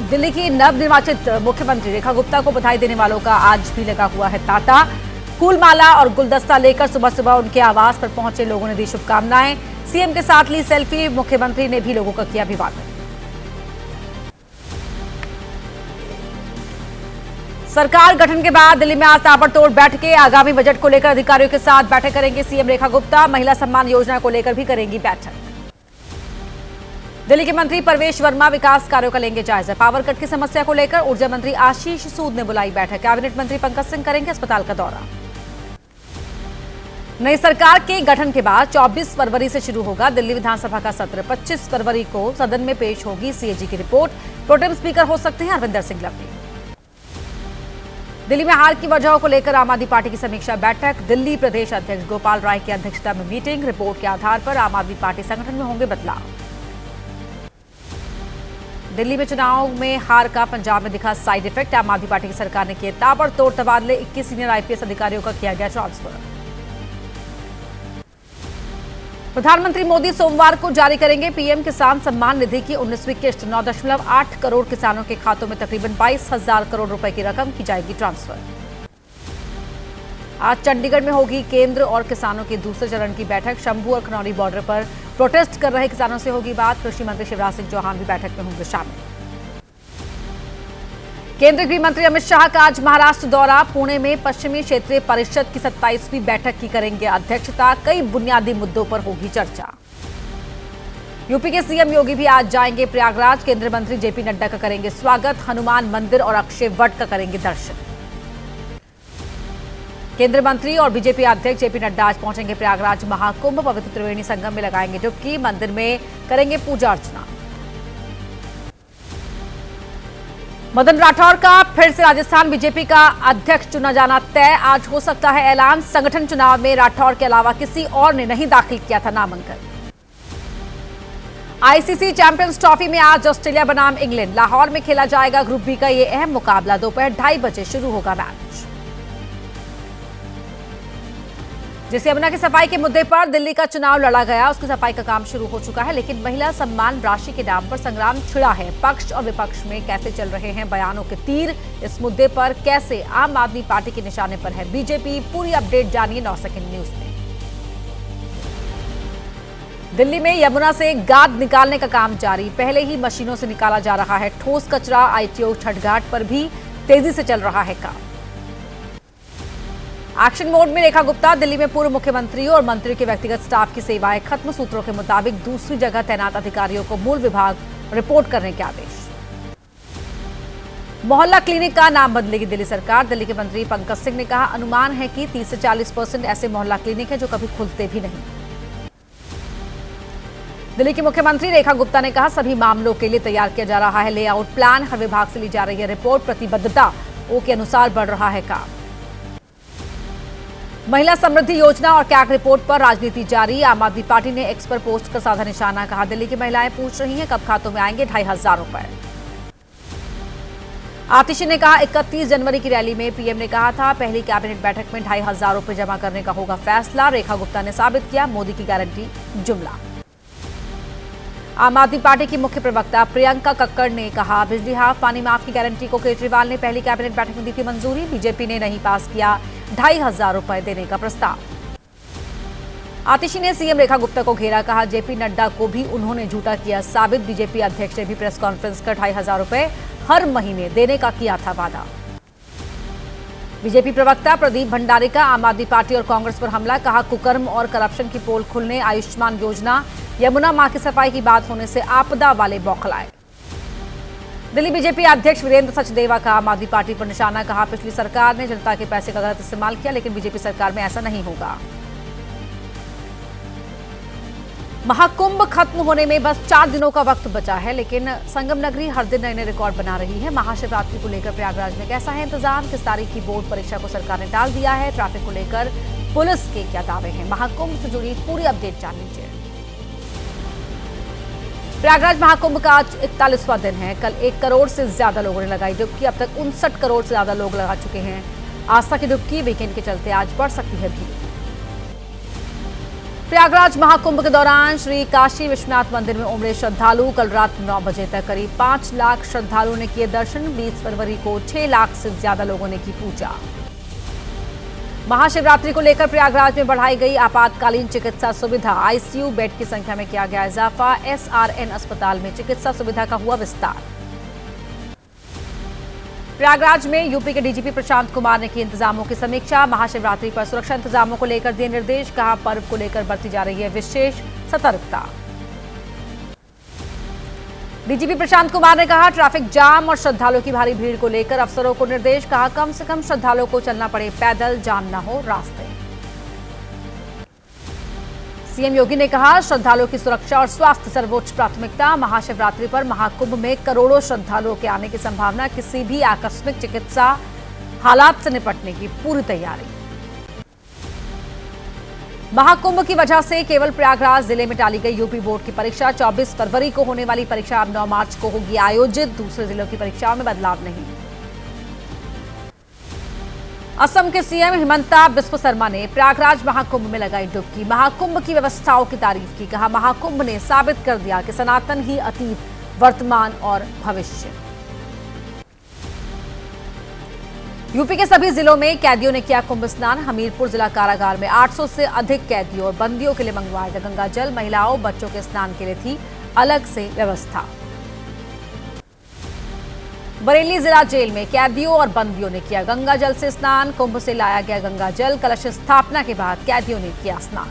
दिल्ली की नवनिर्वाचित मुख्यमंत्री रेखा गुप्ता को बधाई देने वालों का आज भी लगा हुआ है तांता। फूलमाला और गुलदस्ता लेकर सुबह सुबह उनके आवास पर पहुंचे लोगों ने दी शुभकामनाएं। सीएम के साथ ली सेल्फी। मुख्यमंत्री ने भी लोगों का किया अभिवादन। सरकार गठन के बाद दिल्ली में आज ताबड़तोड़ बैठकें। आगामी बजट को लेकर अधिकारियों के साथ बैठक करेंगे सीएम रेखा गुप्ता। महिला सम्मान योजना को लेकर भी करेंगी बैठक। दिल्ली के मंत्री परवेश वर्मा विकास कार्यों का लेंगे जायजा। पावर कट की समस्या को लेकर ऊर्जा मंत्री आशीष सूद ने बुलाई बैठक। कैबिनेट मंत्री पंकज सिंह करेंगे अस्पताल का दौरा। नई सरकार के गठन के बाद 24 फरवरी से शुरू होगा दिल्ली विधानसभा का सत्र। 25 फरवरी को सदन में पेश होगी सीएजी की रिपोर्ट। प्रोटेम स्पीकर हो सकते हैं अरविंदर सिंह लवली। दिल्ली में हार की वजहों को लेकर आम आदमी पार्टी की समीक्षा बैठक। दिल्ली प्रदेश अध्यक्ष गोपाल राय की अध्यक्षता में मीटिंग। रिपोर्ट के आधार पर आम आदमी पार्टी संगठन में होंगे बदलाव। दिल्ली में चुनाव में हार का पंजाब में दिखा साइड इफेक्ट। आम आदमी पार्टी की सरकार ने किए ताबड़तोड़ तबादले। 21 सीनियर आईपीएस अधिकारियों का किया गया ट्रांसफर। प्रधानमंत्री मोदी सोमवार को जारी करेंगे पीएम किसान सम्मान निधि की 19वीं किस्त। 9.8 करोड़ किसानों के खातों में तकरीबन 22,000 करोड़ रुपए की रकम की जाएगी ट्रांसफर। आज चंडीगढ़ में होगी केंद्र और किसानों के दूसरे चरण की बैठक। शंभू और खनौरी बॉर्डर पर प्रोटेस्ट कर रहे किसानों से होगी बात। कृषि मंत्री शिवराज सिंह चौहान भी बैठक में होंगे शामिल। केंद्रीय गृह मंत्री अमित शाह का आज महाराष्ट्र दौरा। पुणे में पश्चिमी क्षेत्रीय परिषद की 27वीं बैठक की करेंगे अध्यक्षता। कई बुनियादी मुद्दों पर होगी चर्चा। यूपी के सीएम योगी भी आज जाएंगे प्रयागराज। केंद्रीय मंत्री जेपी नड्डा का करेंगे स्वागत। हनुमान मंदिर और अक्षय वट का करेंगे दर्शन। केंद्रीय मंत्री और बीजेपी अध्यक्ष जेपी नड्डा आज पहुंचेंगे प्रयागराज। महाकुंभ पवित्र त्रिवेणी संगम में लगाएंगे डुबकी। मंदिर में करेंगे पूजा अर्चना। मदन राठौर का फिर से राजस्थान बीजेपी का अध्यक्ष चुना जाना तय। आज हो सकता है ऐलान। संगठन चुनाव में राठौर के अलावा किसी और ने नहीं दाखिल किया था नामांकन। आईसीसी चैंपियंस ट्रॉफी में आज ऑस्ट्रेलिया बनाम इंग्लैंड। लाहौर में खेला जाएगा ग्रुप बी का यह अहम मुकाबला। दोपहर 2:30 बजे शुरू होगा मैच। जिस यमुना की सफाई के मुद्दे पर दिल्ली का चुनाव लड़ा गया, उसकी सफाई का काम शुरू हो चुका है, लेकिन महिला सम्मान राशि के नाम पर संग्राम छिड़ा है। पक्ष और विपक्ष में कैसे चल रहे हैं बयानों के तीर। इस मुद्दे पर कैसे आम आदमी पार्टी के निशाने पर है बीजेपी। पूरी अपडेट जानिए 9 सेकंड न्यूज में। दिल्ली में यमुना से गाद निकालने का काम जारी। पहले ही मशीनों से निकाला जा रहा है ठोस कचरा। आईटीओ छठघाट पर भी तेजी से चल रहा है काम। एक्शन मोड में रेखा गुप्ता। दिल्ली में पूर्व मुख्यमंत्री और मंत्री के व्यक्तिगत स्टाफ की सेवाएं खत्म। सूत्रों के मुताबिक दूसरी जगह तैनात अधिकारियों को मूल विभाग रिपोर्ट करने के आदेश। मोहल्ला क्लिनिक का नाम बदलेगी दिल्ली सरकार। दिल्ली के मंत्री पंकज सिंह ने कहा अनुमान है कि 30 से 40% ऐसे मोहल्ला क्लिनिक हैं जो कभी खुलते भी नहीं। दिल्ली की मुख्यमंत्री रेखा गुप्ता ने कहा सभी मामलों के लिए तैयार किया जा रहा है लेआउट प्लान। हर विभाग से ली जा रही है रिपोर्ट। प्रतिबद्धता के अनुसार बढ़ रहा है काम। महिला समृद्धि योजना और कैग रिपोर्ट पर राजनीति जारी। आम आदमी पार्टी ने एक्स पर पोस्ट कर साधा निशाना। कहा दिल्ली की महिलाएं पूछ रही हैं कब खातों में आएंगे 2,500 रुपए। आतिशी ने कहा 31 जनवरी की रैली में पीएम ने कहा था पहली कैबिनेट बैठक में 2,500 रुपए जमा करने का होगा फैसला। रेखा गुप्ता ने साबित किया मोदी की गारंटी जुमला। आम आदमी पार्टी की मुख्य प्रवक्ता प्रियंका कक्कड़ ने कहा बिजली हाफ पानी माफ की गारंटी को केजरीवाल ने पहली कैबिनेट बैठक में दी थी मंजूरी। बीजेपी ने नहीं पास किया 2,500 रुपए देने का प्रस्ताव। आतिशी ने सीएम रेखा गुप्ता को घेरा। कहा जेपी नड्डा को भी उन्होंने झूठा किया साबित। बीजेपी अध्यक्ष ने भी प्रेस कॉन्फ्रेंस कर 2,500 रुपए हर महीने देने का किया था वादा। बीजेपी प्रवक्ता प्रदीप भंडारी का आम आदमी पार्टी और कांग्रेस पर हमला। कहा कुकर्म और करप्शन की पोल खुलने। आयुष्मान योजना यमुना मां की सफाई की बात होने से आपदा वाले बौखलाए। दिल्ली बीजेपी अध्यक्ष वीरेंद्र सचदेवा का आम आदमी पार्टी पर निशाना। कहा पिछली सरकार ने जनता के पैसे का गलत इस्तेमाल किया, लेकिन बीजेपी सरकार में ऐसा नहीं होगा। महाकुंभ खत्म होने में बस 4 दिनों का वक्त बचा है, लेकिन संगम नगरी हर दिन नए नए रिकॉर्ड बना रही है। महाशिवरात्रि को लेकर प्रयागराज में कैसा है इंतजाम। किस तारीख की बोर्ड परीक्षा को सरकार ने टाल दिया है। ट्रैफिक को लेकर पुलिस के क्या दावे हैं। महाकुंभ से जुड़ी पूरी अपडेट जान लीजिए। प्रयागराज महाकुंभ का आज 41वां दिन है। कल 1 करोड़ से ज्यादा लोगों ने लगाई डुबकी। अब तक 59 करोड़ से ज्यादा लोग लगा चुके हैं आस्था की डुबकी। वीकेंड के चलते आज बढ़ सकती है भीड़। प्रयागराज महाकुंभ के दौरान श्री काशी विश्वनाथ मंदिर में उमड़े श्रद्धालु कल रात 9 बजे तक करीब 5 लाख श्रद्धालुओं ने किए दर्शन। 20 फरवरी को 6 लाख से ज्यादा लोगों ने की पूजा। महाशिवरात्रि को लेकर प्रयागराज में बढ़ाई गई आपातकालीन चिकित्सा सुविधा। आईसीयू बेड की संख्या में किया गया इजाफा। एसआरएन अस्पताल में चिकित्सा सुविधा का हुआ विस्तार। प्रयागराज में यूपी के डीजीपी प्रशांत कुमार ने की इंतजामों की समीक्षा। महाशिवरात्रि पर सुरक्षा इंतजामों को लेकर दिए निर्देश। कहा, पर्व को लेकर बरती जा रही है विशेष सतर्कता। डीजीपी प्रशांत कुमार ने कहा, ट्रैफिक जाम और श्रद्धालुओं की भारी भीड़ को लेकर अफसरों को निर्देश। कहा, कम से कम श्रद्धालुओं को चलना पड़े पैदल, जाम न हो रास्ते। सीएम योगी ने कहा, श्रद्धालुओं की सुरक्षा और स्वास्थ्य सर्वोच्च प्राथमिकता। महाशिवरात्रि पर महाकुंभ में करोड़ों श्रद्धालुओं के आने की संभावना। किसी भी आकस्मिक चिकित्सा हालात से निपटने की पूरी तैयारी। महाकुंभ की वजह से केवल प्रयागराज जिले में टाली गई यूपी बोर्ड की परीक्षा। 24 फरवरी को होने वाली परीक्षा अब 9 मार्च को होगी आयोजित। दूसरे जिलों की परीक्षाओं में बदलाव नहीं। असम के सीएम हिमंता बिस्व शर्मा ने प्रयागराज महाकुंभ में लगाई डुबकी। महाकुंभ की व्यवस्थाओं की तारीफ की। कहा, महाकुंभ ने साबित कर दिया कि सनातन ही अतीत, वर्तमान और भविष्य। यूपी के सभी जिलों में कैदियों ने किया कुंभ स्नान। हमीरपुर जिला कारागार में 800 से अधिक कैदियों और बंदियों के लिए मंगवाया गया गंगा जल। महिलाओं, बच्चों के स्नान के लिए थी अलग से व्यवस्था। बरेली जिला जेल में कैदियों और बंदियों ने किया गंगा जल से स्नान। कुंभ से लाया गया गंगा जल। कलश स्थापना के बाद कैदियों ने किया स्नान।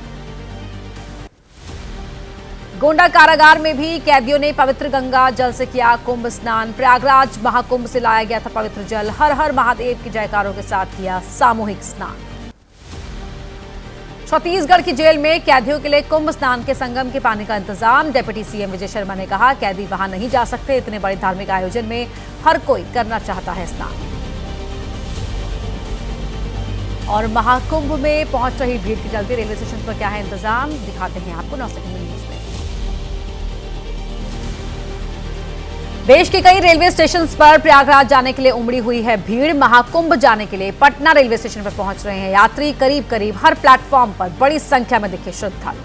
गोंडा कारागार में भी कैदियों ने पवित्र गंगा जल से किया कुंभ स्नान। प्रयागराज महाकुंभ से लाया गया था पवित्र जल। हर हर महादेव के जयकारों के साथ किया सामूहिक स्नान। छत्तीसगढ़ की जेल में कैदियों के लिए कुंभ स्नान के संगम के पानी का इंतजाम। डिप्टी सीएम विजय शर्मा ने कहा, कैदी वहां नहीं जा सकते। इतने बड़े धार्मिक आयोजन में हर कोई करना चाहता है स्नान। और महाकुंभ में पहुंच रही भीड़ के चलते रेलवे स्टेशन पर क्या है इंतजाम, दिखाते हैं आपको 9 सेकंड न्यूज में। देश के कई रेलवे स्टेशन पर प्रयागराज जाने के लिए उमड़ी हुई है भीड़। महाकुंभ जाने के लिए पटना रेलवे स्टेशन पर पहुंच रहे हैं यात्री। करीब करीब हर प्लेटफॉर्म पर बड़ी संख्या में दिखे श्रद्धालु।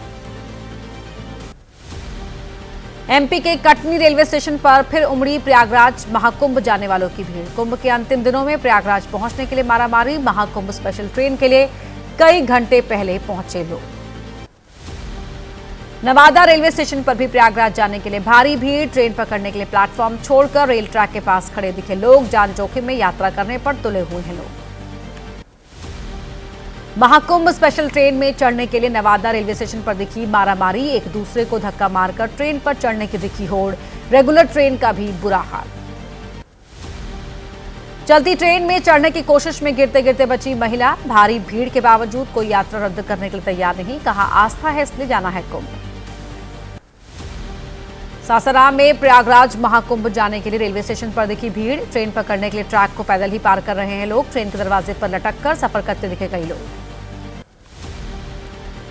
एमपी के कटनी रेलवे स्टेशन पर फिर उमड़ी प्रयागराज महाकुंभ जाने वालों की भीड़। कुंभ के अंतिम दिनों में प्रयागराज पहुंचने के लिए मारामारी। महाकुंभ स्पेशल ट्रेन के लिए कई घंटे पहले पहुंचे लोग। नवादा रेलवे स्टेशन पर भी प्रयागराज जाने के लिए भारी भीड़। ट्रेन पकड़ने के लिए प्लेटफॉर्म छोड़कर रेल ट्रैक के पास खड़े दिखे लोग। जान जोखिम में यात्रा करने पर तुले हुए हैं लोग। महाकुंभ स्पेशल ट्रेन में चढ़ने के लिए नवादा रेलवे स्टेशन पर दिखी मारामारी। एक दूसरे को धक्का मारकर ट्रेन पर चढ़ने की दिखी होड़। रेगुलर ट्रेन का भी बुरा हाल। चलती ट्रेन में चढ़ने की कोशिश में गिरते गिरते बची महिला। भारी भीड़ के बावजूद कोई यात्रा रद्द करने के लिए तैयार नहीं। कहा, आस्था है इसलिए जाना है कुंभ। सासाराम में प्रयागराज महाकुंभ जाने के लिए रेलवे स्टेशन पर दिखी भीड़। ट्रेन पकड़ने के लिए ट्रैक को पैदल ही पार कर रहे हैं लोग। ट्रेन के दरवाजे पर लटक कर सफर करते दिखे कई लोग।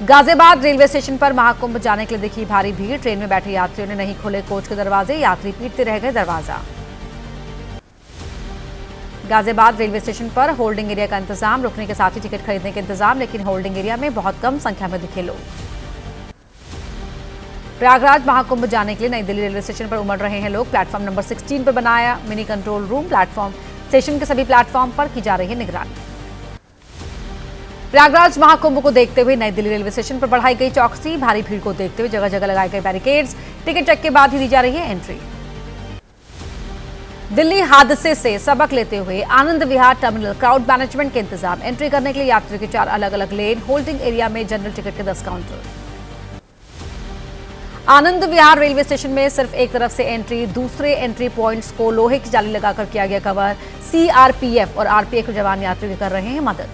गाजियाबाद रेलवे स्टेशन पर महाकुंभ जाने के लिए दिखी भारी भीड़। ट्रेन में बैठे यात्रियों ने नहीं खोले कोच के दरवाजे। यात्री पीटते रह गए दरवाजा। गाजियाबाद रेलवे स्टेशन पर होल्डिंग एरिया का इंतजाम। रुकने के साथ ही टिकट खरीदने के इंतजाम, लेकिन होल्डिंग एरिया में बहुत कम संख्या में दिखे लोग। प्रयागराज महाकुंभ जाने के लिए नई दिल्ली रेलवे स्टेशन पर उमड़ रहे हैं लोग। प्लेटफॉर्म नंबर 16 पर बनाया mini control room. Platform station के सभी प्लेटफॉर्म पर की जा रही है निगरानी। प्रयागराज महाकुंभ को देखते हुए नई दिल्ली रेलवे स्टेशन पर बढ़ाई गई चौकसी। भारी भीड़ को देखते हुए जगह जगह लगाए गए बैरिकेड्स। टिकट चेक के बाद ही दी जा रही है एंट्री। दिल्ली हादसे से सबक लेते हुए Anand Vihar terminal crowd management के इंतजाम। एंट्री करने के लिए यात्रियों के 4 अलग अलग लेन। होल्डिंग एरिया में जनरल टिकट के 10 counter. Anand Vihar railway station में सिर्फ एक तरफ से एंट्री। दूसरे एंट्री पॉइंट्स को लोहे की जाली लगाकर किया गया कवर। सीआरपीएफ और आरपीएफ जवान यात्रियों की कर रहे हैं मदद।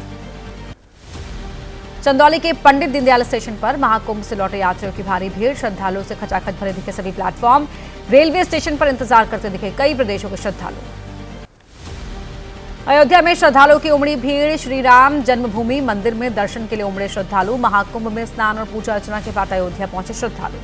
चंदौली के पंडित दीनदयाल स्टेशन पर महाकुंभ से लौटे यात्रियों की भारी भीड़। श्रद्धालुओं से खचाखच भरे दिखे सभी प्लेटफॉर्म। रेलवे स्टेशन पर इंतजार करते दिखे कई प्रदेशों के श्रद्धालु। अयोध्या में श्रद्धालुओं की उमड़ी भीड़। श्री राम जन्मभूमि मंदिर में दर्शन के लिए उमड़े श्रद्धालु। महाकुंभ में स्नान और पूजा अर्चना के बाद अयोध्या पहुंचे श्रद्धालु।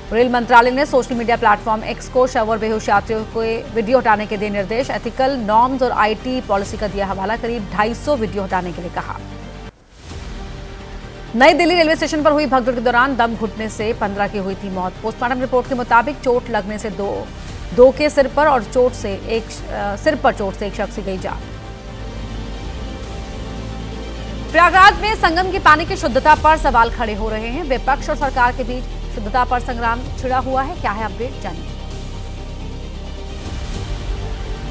रेल मंत्रालय ने सोशल मीडिया प्लेटफॉर्म एक्स को शव और बेहोश यात्रियों को वीडियो हटाने के दिए निर्देश। एथिकल नॉर्म्स और आईटी पॉलिसी का दिया हवाला। करीब 250 वीडियो हटाने के लिए कहा। नई दिल्ली रेलवे स्टेशन पर हुई भगदड़ के दौरान दम घुटने से 15 की हुई थी मौत। पोस्टमार्टम रिपोर्ट के मुताबिक चोट लगने से दो के सिर पर और सिर पर चोट से एक शख्स की गई जान। प्रयागराज में संगम के पानी की शुद्धता पर सवाल खड़े हो रहे हैं। विपक्ष और सरकार के बीच शुद्धता पर संग्राम छिड़ा हुआ है। क्या है अपडेट, जानिए।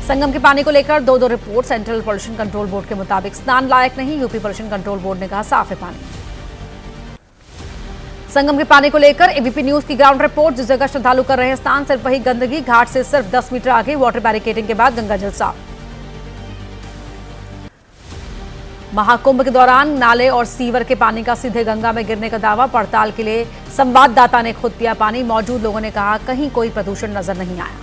संगम के पानी को लेकर दो report. Central pollution control board के मुताबिक स्नान लायक नहीं। यूपी पोल्यूशन कंट्रोल बोर्ड ने कहा साफ है पानी। संगम के पानी को लेकर एबीपी न्यूज की ग्राउंड रिपोर्ट। जिस जगह श्रद्धालु कर रहे हैं स्नान, सिर्फ वही गंदगी। घाट से सिर्फ 10 मीटर आगे वाटर बैरिकेडिंग के बाद गंगा जल साफ। महाकुंभ के दौरान नाले और सीवर के पानी का सीधे गंगा में गिरने का दावा। पड़ताल के लिए संवाददाता ने खुद पिया पानी। मौजूद लोगों ने कहा कहीं कोई प्रदूषण नजर नहीं आया।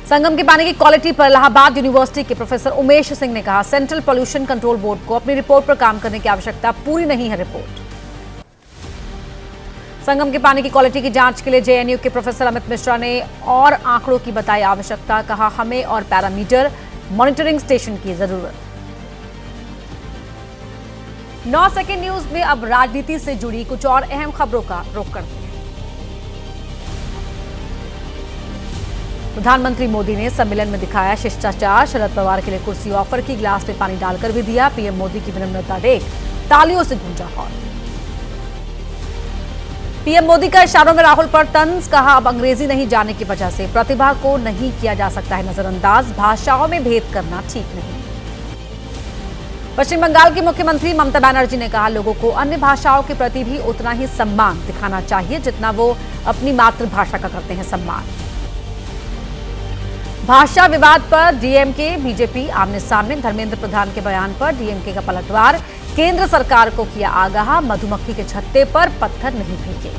संगम के पानी की क्वालिटी पर इलाहाबाद यूनिवर्सिटी के प्रोफेसर उमेश सिंह ने कहा सेंट्रल पोल्यूशन कंट्रोल बोर्ड को अपनी रिपोर्ट पर काम करने की आवश्यकता पूरी नहीं है रिपोर्ट। संगम के पानी की क्वालिटी की जांच के लिए जेएनयू के प्रोफेसर अमित मिश्रा ने और आंकड़ों की बताई आवश्यकता। कहा हमें और पैरामीटर मॉनिटरिंग स्टेशन की जरूरत। 9 सेकंड न्यूज में अब राजनीति से जुड़ी कुछ और अहम खबरों का रुख करते हैं। प्रधानमंत्री मोदी ने सम्मेलन में दिखाया शिष्टाचार। शरद पवार के लिए कुर्सी ऑफर की, गिलास में पानी डालकर भी दिया। पीएम मोदी की विनम्रता देख तालियों से गूंजा हॉल। पीएम मोदी का इशारों में राहुल पर तंज। कहा अब अंग्रेजी नहीं जाने की वजह से प्रतिभा को नहीं किया जा सकता है नजरअंदाज। भाषाओं में भेद करना ठीक नहीं। पश्चिम बंगाल की मुख्यमंत्री ममता बनर्जी ने कहा लोगों को अन्य भाषाओं के प्रति भी उतना ही सम्मान दिखाना चाहिए जितना वो अपनी मातृभाषा का करते हैं सम्मान। भाषा विवाद पर डीएमके बीजेपी आमने सामने। धर्मेंद्र प्रधान के बयान पर डीएमके का पलटवार। केंद्र सरकार को किया आगाह, मधुमक्खी के छत्ते पर पत्थर नहीं फेंके।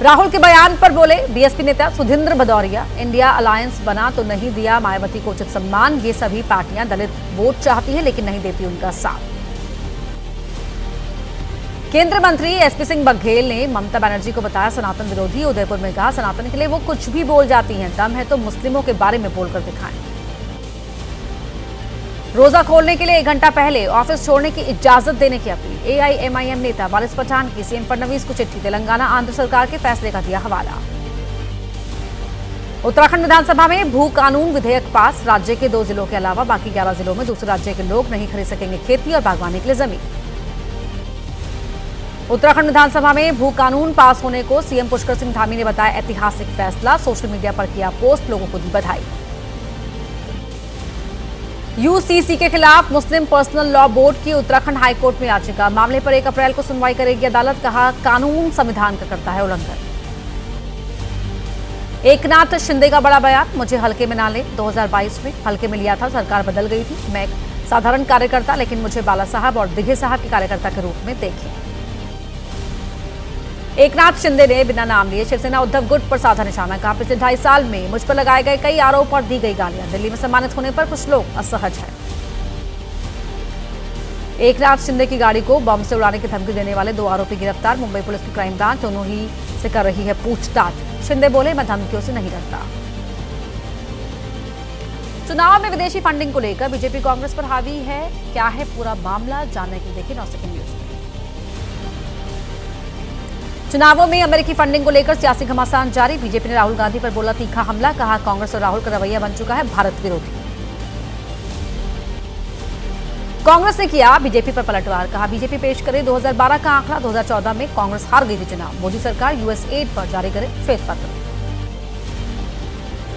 राहुल के बयान पर बोले बीएसपी नेता सुधींद्र भदौरिया। इंडिया अलायंस बना तो नहीं दिया मायावती को उचित सम्मान। ये सभी पार्टियां दलित वोट चाहती है लेकिन नहीं देती उनका साथ। केंद्रीय मंत्री एसपी सिंह बघेल ने ममता बनर्जी को बताया सनातन विरोधी। उदयपुर में कहा सनातन के लिए वो कुछ भी बोल जाती हैं, दम है तो मुस्लिमों के बारे में बोलकर दिखाएं। रोजा खोलने के लिए 1 घंटा पहले ऑफिस छोड़ने की इजाजत देने की अपील। एआईएमआईएम नेता वारिस पठान की सीएम फडणवीस को चिट्ठी। तेलंगाना आंध्र सरकार के फैसले का दिया हवाला। उत्तराखंड विधानसभा में भू कानून विधेयक पास। राज्य के 2 जिलों के अलावा बाकी 11 जिलों में दूसरे राज्य के लोग नहीं खरीद सकेंगे खेती और बागवानी के लिए जमीन। उत्तराखंड विधानसभा में भू कानून पास होने को सीएम पुष्कर सिंह धामी ने बताया ऐतिहासिक फैसला। सोशल मीडिया पर किया पोस्ट, लोगों को दी बधाई। यूसीसी के खिलाफ मुस्लिम पर्सनल लॉ बोर्ड की उत्तराखंड हाईकोर्ट में याचिका। मामले पर 1 अप्रैल को सुनवाई करेगी अदालत। कहा कानून संविधान का करता है उल्लंघन। एकनाथ शिंदे का बड़ा बयान। मुझे हल्के में ना ले। 2022 में हल्के में लिया था, सरकार बदल गई थी। मैं एक साधारण कार्यकर्ता, लेकिन मुझे बाला साहब और दिघे साहब के कार्यकर्ता के रूप में देखें। एकनाथ शिंदे ने बिना नाम लिए शिवसेना उद्धव गुट पर साधा निशाना। कहा पिछले 2.5 साल में मुझ पर लगाए गए कई आरोप और दी गई गालियां। दिल्ली में सम्मानित होने पर कुछ लोग असहज हैं। एकनाथ शिंदे की गाड़ी को बम से उड़ाने की धमकी देने वाले 2 आरोपी गिरफ्तार। मुंबई पुलिस की क्राइम ब्रांच दोनों ही से कर रही है पूछताछ। शिंदे बोले मैं धमकियों से नहीं डरता। चुनाव में विदेशी फंडिंग को लेकर बीजेपी कांग्रेस पर हावी है। क्या है पूरा मामला, जानने के लिए देखिए 9 सेकंड न्यूज। चुनावों में अमेरिकी फंडिंग को लेकर सियासी घमासान जारी। बीजेपी ने राहुल गांधी पर बोला तीखा हमला। कहा कांग्रेस और राहुल का रवैया बन चुका है भारत विरोधी। कांग्रेस ने किया बीजेपी पर पलटवार। कहा बीजेपी पेश करे 2012 का आंकड़ा। 2014 में कांग्रेस हार गई थी चुनाव। मोदी सरकार यूएस एड पर जारी करे श्वेत पत्र।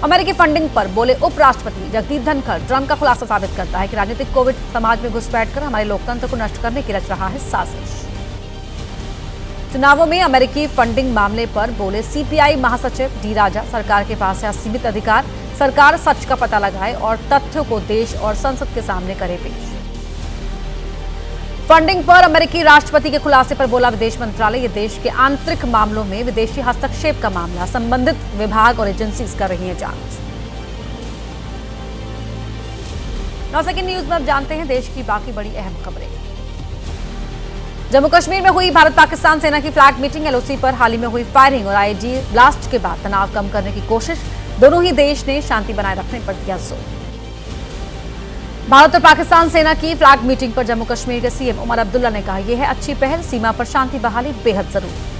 अमेरिकी फंडिंग पर बोले उपराष्ट्रपति जगदीप धनखड़। ट्रंप का खुलासा साबित करता है कि राजनीतिक कोविड समाज में घुसपैठ कर हमारे लोकतंत्र को नष्ट करने की रच रहा है साजिश। चुनावों में अमेरिकी फंडिंग मामले पर बोले सीपीआई महासचिव डी राजा। सरकार के पास है असीमित अधिकार। सरकार सच का पता लगाए और तथ्यों को देश और संसद के सामने करे पेश। फंडिंग पर अमेरिकी राष्ट्रपति के खुलासे पर बोला विदेश मंत्रालय। ये देश के आंतरिक मामलों में विदेशी हस्तक्षेप का मामला। संबंधित विभाग और एजेंसी कर रही है जांच। 9 सेकंड न्यूज में अब जानते हैं देश की बाकी बड़ी अहम खबरें। जम्मू कश्मीर में हुई भारत पाकिस्तान सेना की फ्लैग मीटिंग। एलओसी पर हाल ही में हुई फायरिंग और आईईडी ब्लास्ट के बाद तनाव कम करने की कोशिश। दोनों ही देश ने शांति बनाए रखने पर दिया जोर। भारत और पाकिस्तान सेना की फ्लैग मीटिंग पर जम्मू कश्मीर के सीएम उमर अब्दुल्ला ने कहा, यह है अच्छी पहल, सीमा पर शांति बहाली बेहद जरूरी।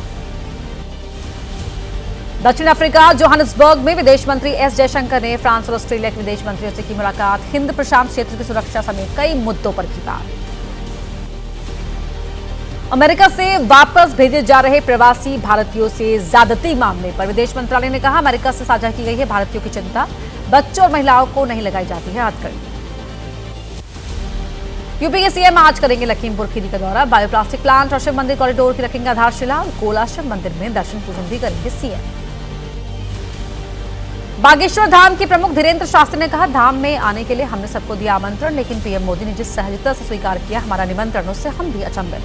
दक्षिण अफ्रीका जोहानिसबर्ग में विदेश मंत्री एस जयशंकर ने फ्रांस और ऑस्ट्रेलिया के विदेश मंत्रियों से की मुलाकात। हिंद प्रशांत क्षेत्र की सुरक्षा समेत कई मुद्दों पर की बात। अमेरिका से वापस भेजे जा रहे प्रवासी भारतीयों से ज्यादती मामले पर विदेश मंत्रालय ने कहा, अमेरिका से साझा की गई है भारतीयों की चिंता, बच्चों और महिलाओं को नहीं लगाई जाती है हथकड़ी। यूपी के सीएम आज करेंगे लखीमपुर खीरी का दौरा। बायोप्लास्टिक प्लांट और शिव मंदिर कॉरिडोर की रखेंगे आधारशिला और कोला शिव मंदिर में दर्शन पूजन भी करेंगे सीएम। बागेश्वर धाम के प्रमुख धीरेन्द्र शास्त्री ने कहा, धाम में आने के लिए हमने सबको दिया आमंत्रण, लेकिन पीएम मोदी ने जिस सहजता से स्वीकार किया हमारा निमंत्रण, उससे हम भी अचंभित।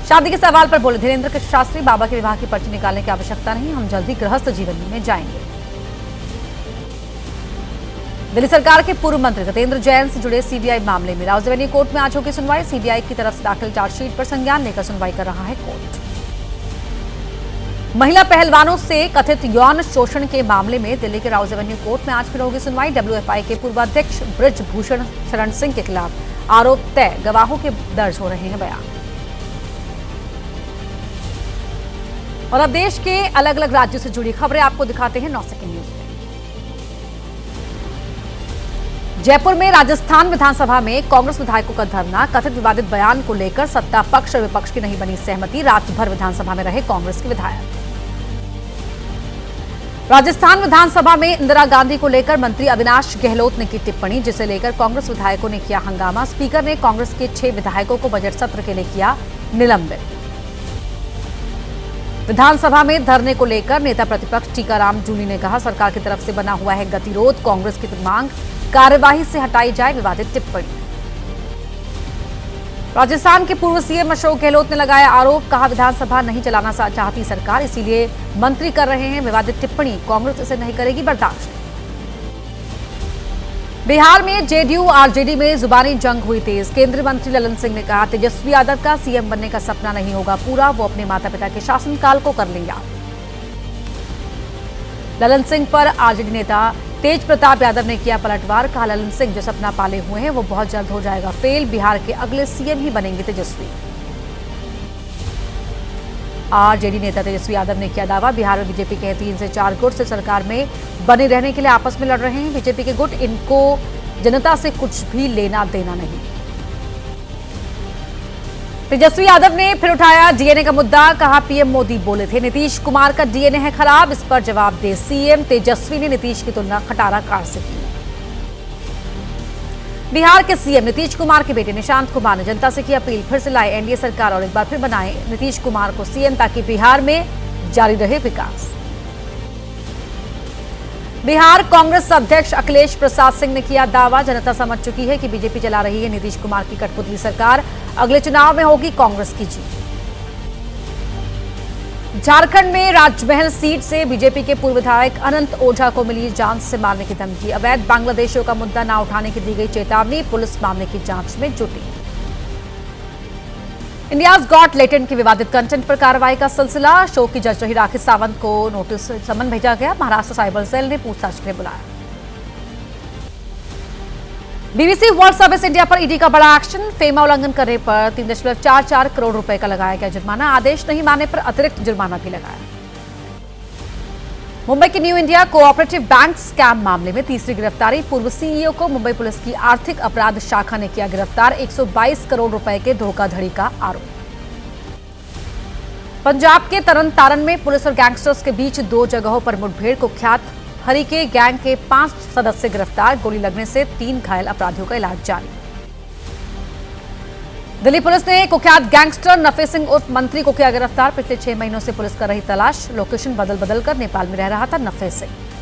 शादी के सवाल पर बोले धीरेन्द्र शास्त्री, बाबा के विवाह की पर्ची निकालने की आवश्यकता नहीं, हम जल्दी गृहस्थ जीवन में जाएंगे। दिल्ली सरकार के पूर्व मंत्री गजेंद्र जैन से जुड़े सीबीआई मामले में राउज एवेन्यू कोर्ट में आज होगी सुनवाई। सीबीआई की तरफ से दाखिल चार्जशीट पर संज्ञान लेकर सुनवाई कर रहा है कोर्ट। महिला पहलवानों से कथित यौन शोषण के मामले में दिल्ली के राउज एवेन्यू कोर्ट में आज फिर होगी सुनवाई। डब्ल्यूएफआई के पूर्व अध्यक्ष ब्रजभूषण शरण सिंह के खिलाफ आरोप तय, गवाहों के दर्ज हो रहे हैं बयान। और अब देश के अलग अलग राज्यों से जुड़ी खबरें आपको दिखाते हैं 9 सेकंड न्यूज में। जयपुर में राजस्थान विधानसभा में कांग्रेस विधायकों का धरना, कथित विवादित बयान को लेकर सत्ता पक्ष और विपक्ष की नहीं बनी सहमति, रात भर विधानसभा में रहे कांग्रेस के विधायक। राजस्थान विधानसभा में इंदिरा गांधी को लेकर मंत्री अविनाश गहलोत ने की टिप्पणी, जिसे लेकर कांग्रेस विधायकों ने किया हंगामा। स्पीकर ने कांग्रेस के 6 विधायकों को बजट सत्र के लिए किया निलंबित। विधानसभा में धरने को लेकर नेता प्रतिपक्ष टीकाराम जूली ने कहा, सरकार की तरफ से बना हुआ है गतिरोध, कांग्रेस की मांग कार्यवाही से हटाई जाए विवादित टिप्पणी। राजस्थान के पूर्व सीएम अशोक गहलोत ने लगाया आरोप, कहा विधानसभा नहीं चलाना चाहती सरकार, इसीलिए मंत्री कर रहे हैं विवादित टिप्पणी, कांग्रेस इसे नहीं करेगी बर्दाश्त। बिहार में जेडीयू आरजेडी में जुबानी जंग हुई तेज। केंद्रीय मंत्री ललन सिंह ने कहा, तेजस्वी यादव का सीएम बनने का सपना नहीं होगा पूरा, वो अपने माता पिता के शासनकाल को कर लेंगे। ललन सिंह पर आरजेडी नेता तेज प्रताप यादव ने किया पलटवार, कहा ललन सिंह जो सपना पाले हुए हैं वो बहुत जल्द हो जाएगा फेल, बिहार के अगले सीएम ही बनेंगे तेजस्वी। आरजेडी नेता तेजस्वी यादव ने किया दावा, बिहार में बीजेपी के 3 से 4 गुट से सरकार में बने रहने के लिए आपस में लड़ रहे हैं। बीजेपी के गुट, इनको जनता से कुछ भी लेना देना नहीं। तेजस्वी यादव ने फिर उठाया डीएनए का मुद्दा, कहा पीएम मोदी बोले थे नीतीश कुमार का डीएनए है खराब, इस पर जवाब दे सीएम। तेजस्वी ने नीतीश की तुलना खटारा कार से की। बिहार के सीएम नीतीश कुमार के बेटे निशांत कुमार ने जनता से की अपील, फिर से लाए एनडीए सरकार और एक बार फिर बनाए नीतीश कुमार को सीएम, ताकि बिहार में जारी रहे विकास। बिहार कांग्रेस अध्यक्ष अखिलेश प्रसाद सिंह ने किया दावा, जनता समझ चुकी है कि बीजेपी चला रही है नीतीश कुमार की कठपुतली सरकार, अगले चुनाव में होगी कांग्रेस की जीत। झारखंड में राजमहल सीट से बीजेपी के पूर्व विधायक अनंत ओझा को मिली जान से मारने की धमकी, अवैध बांग्लादेशियों का मुद्दा न उठाने की दी गई चेतावनी, पुलिस मामले की जांच में जुटी। इंडियाज गॉट लेटेंट के विवादित कंटेंट पर कार्रवाई का सिलसिला, शो की जज रही राखी सावंत को नोटिस समन भेजा गया, महाराष्ट्र साइबर सेल ने पूछताछ के लिए बुलाया। बीबीसी वर्ल्ड सर्विस इंडिया पर ईडी का बड़ा एक्शन, फेमा उल्लंघन करने पर 3.44 करोड़ रुपए का लगाया गया जुर्माना, आदेश नहीं मानने पर अतिरिक्त जुर्माना भी लगाया। मुंबई की new India cooperative bank scam मामले में तीसरी गिरफ्तारी, पूर्व सीईओ को मुंबई पुलिस की आर्थिक अपराध शाखा ने किया गिरफ्तार, 122 करोड़ रुपए के धोखाधड़ी का आरोप। पंजाब के तरन तारण में पुलिस और गैंगस्टर्स के बीच 2 जगहों पर मुठभेड़, कुख्यात हरिके गैंग के 5 सदस्य गिरफ्तार, गोली लगने से 3 घायल अपराधियों का इलाज जारी। दिल्ली पुलिस ने कुख्यात गैंगस्टर नफे सिंह उर्फ मंत्री को किया गिरफ्तार, पिछले 6 महीनों से पुलिस कर रही तलाश, लोकेशन बदल कर नेपाल में रह रहा था नफे सिंह।